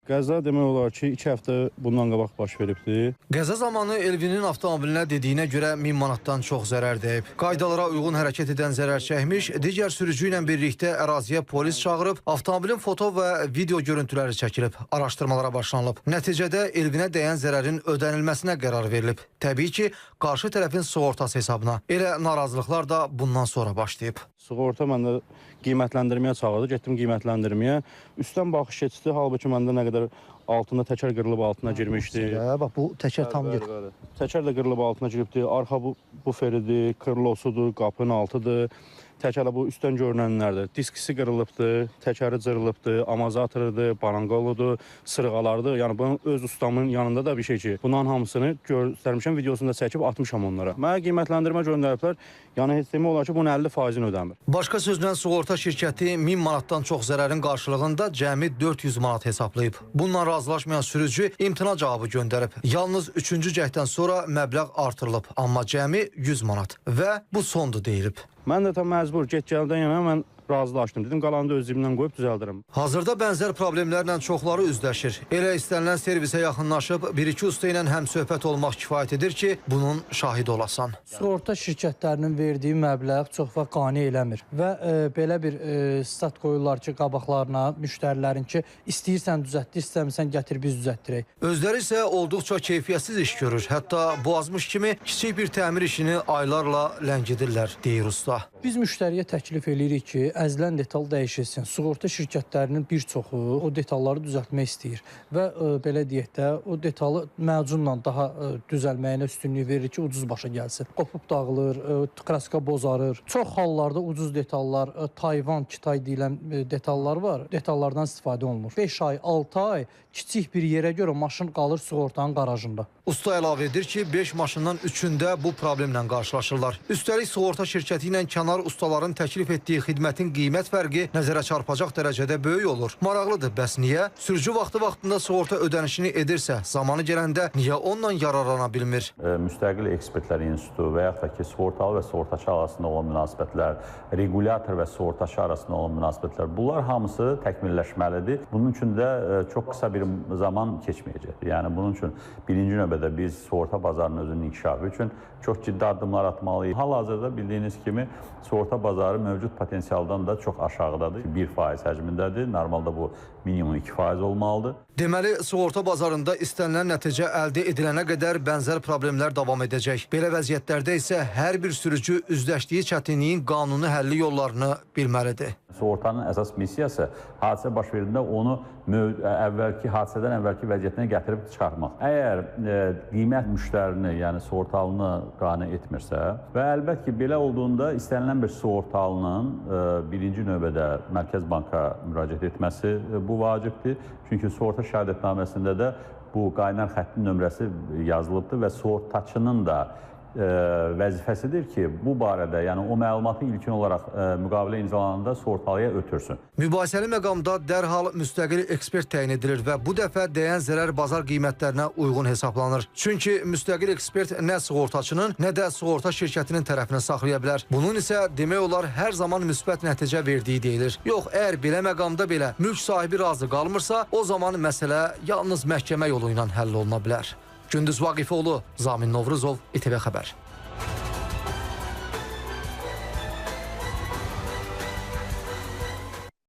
Qəza demək olar ki, 2 həftə bundan qabaq baş veribdi. Qəza zamanı Elvinin avtomobilinə dediyinə görə 1000 manatdan çox zərər dəyib. Qaydalara uyğun hərəkət edən zərər çəkmiş, digər sürücü ilə birlikdə əraziyə polis çağırıb, avtomobilin foto və video görüntüləri çəkilib, araşdırmalara başlanılıb. Nəticədə Elvinə dəyən zərərin ödənilməsinə qərar verilib. Təbii ki, qarşı tərəfin sığortası hesabına. Elə narazılıqlar da bundan sonra başlayıb. Sığorta məndə qiymətləndirməyə çağırdı, getdim qiymətləndirməyə. Üstdən baxış keçdi, halbuki məndə nə qədər altında təkər qırılıb altına girmişdi. Bax bu təkər tam yox. Təkər də qırılıb altına giribdi. Arxa bu feridir, kırlosudur, qapının altıdır. Təkərlə bu üstdən görünənlərdir. Diskisi qırılıbdır, təkəri cırılıbdır, amortizatorudur, baranqoludur, sırğalardır. Yəni bunun öz ustamın yanında da bir şey ki, bunların hamısını göstərmişəm, videosunu da çəkib atmışam onlara. Mənə qiymətləndirmə göndəriblər. Yəni heç demək olar ki, bunun 50%-ni ödəmir. Başqa sözlə sığorta şirkəti 1000 manatdan çox zərərin qarşılığında cəmi 400 manat hesablayıb. Bununla razılaşmayan sürücü imtina cavabı göndərib. Yalnız 3-cü cəhddən sonra məbləğ artırılıb, amma cəmi 100 manat və bu sondur deyilib. Mən də tam məcbur get-gəldən yana mən razılaşdım. Dedim, qalanı da öz cibimdən qoyub düzəldirəm. Hazırda bənzər problemlərlə çoxları üzləşir. Elə istənilən servisə yaxınlaşıb, bir-iki usta ilə həmsöhbət olmaq kifayət edir ki, bunun şahidi olasan. Sığorta şirkətlərinin verdiyi məbləğ çox vaxt qane eləmir və belə bir stat qoyurlar ki, qabaqlarına müştərilərin ki, istəyirsən düzəltdir, istəmirsən gətir biz düzəltdirək. Özləri isə olduqca keyfiyyətsiz iş görür. Hətta boğazmış kimi kiçik bir təmir işini aylarla ləngidirlər, deyir usta. Biz müştəriyə təklif edirik ki, əzilən detal dəyişilsin. Sığorta şirkətlərinin bir çoxu o detalları düzəltmək istəyir və belə deyək də, o detalı macunla daha düzəlməyinə üstünlük verir ki, ucuz başa gəlsin. Qopub dağılır, kraska bozarır. Çox hallarda ucuz detallar, Tayvan, Kitay deyilən detallar var. Detallardan istifadə olunur. 5 ay, 6 ay kiçik bir yerə görə maşın qalır sığortanın qarajında. Usta əlavə edir ki, 5 maşından 3-ündə bu problemlə qarşılaşırlar. Üstəlik sığorta şirkəti ilə kənar ustaların təklif etdiyi xidmətin qiymət fərqi nəzərə çarpacaq dərəcədə böyük olur. Maraqlıdır, bəs niyə? Sürücü vaxtında sığorta ödənişini edirsə, zamanı gələndə niyə ondan yararlana bilmir? Müstəqil Ekspertlər İnstitutu və yaxud da ki, sığortalı və sığortaçı arasında olan münasibətlər, regulyator və sığortaçı arasında olan münasibətlər, bunlar hamısı təkmilləşməlidir. Bunun üçün də çox qısa bir zaman keçməyəcək. Yəni bunun üçün birinci növbədə biz sığorta bazarının özünün inkişafı üçün çox ciddi addımlar atmalıyıq. Hal-hazırda bildiyiniz kimi sığorta bazarı mövcud potensialdan da çox aşağıdadır. 1% həcmindədir. Normalda bu minimum 2% olmalıdır. Deməli, sığorta bazarında istənilən nəticə əldə edilənə qədər bənzər problemlər davam edəcək. Belə vəziyyətlərdə isə hər bir sürücü üzləşdiyi çətinliyin qanuni həlli yollarını bilməlidir. Sığortanın əsas missiyası hadisə baş verdiğində onu hadisədən əvvəlki vəziyyətinə gətirib çıxarmaq. Əgər qiymət müştərini, yəni sığortalını qane etmirsə və əlbəttə ki, belə olduğunda istənilən bir sığortalının birinci növbədə Mərkəz Banka müraciət etməsi bu vacibdir. Çünki sığorta şəhadətnaməsində də bu qaynar xəttin nömrəsi yazılıbdır və sığortaçının da vəzifəsidir ki, bu barədə, yəni o məlumatı ilkin olaraq müqavilə imzalananda sığortalıya ötürsün. Mübahisəli məqamda dərhal müstəqil ekspert təyin edilir və bu dəfə dəyən zərər bazar qiymətlərinə uyğun hesablanır. Çünki müstəqil ekspert nə sığortaçının, nə də sığorta şirkətinin tərəfini saxlaya bilər. Bunun isə demək olar hər zaman müsbət nəticə verdiyi deyilir. Yox, əgər belə məqamda belə mülk sahibi razı qalmırsa, o zaman məsələ yalnız məhkəmə yolu ilə həll oluna bilər. Gündüz Vaqifoğlu, Zamin Novruzov, İTV Xəbər.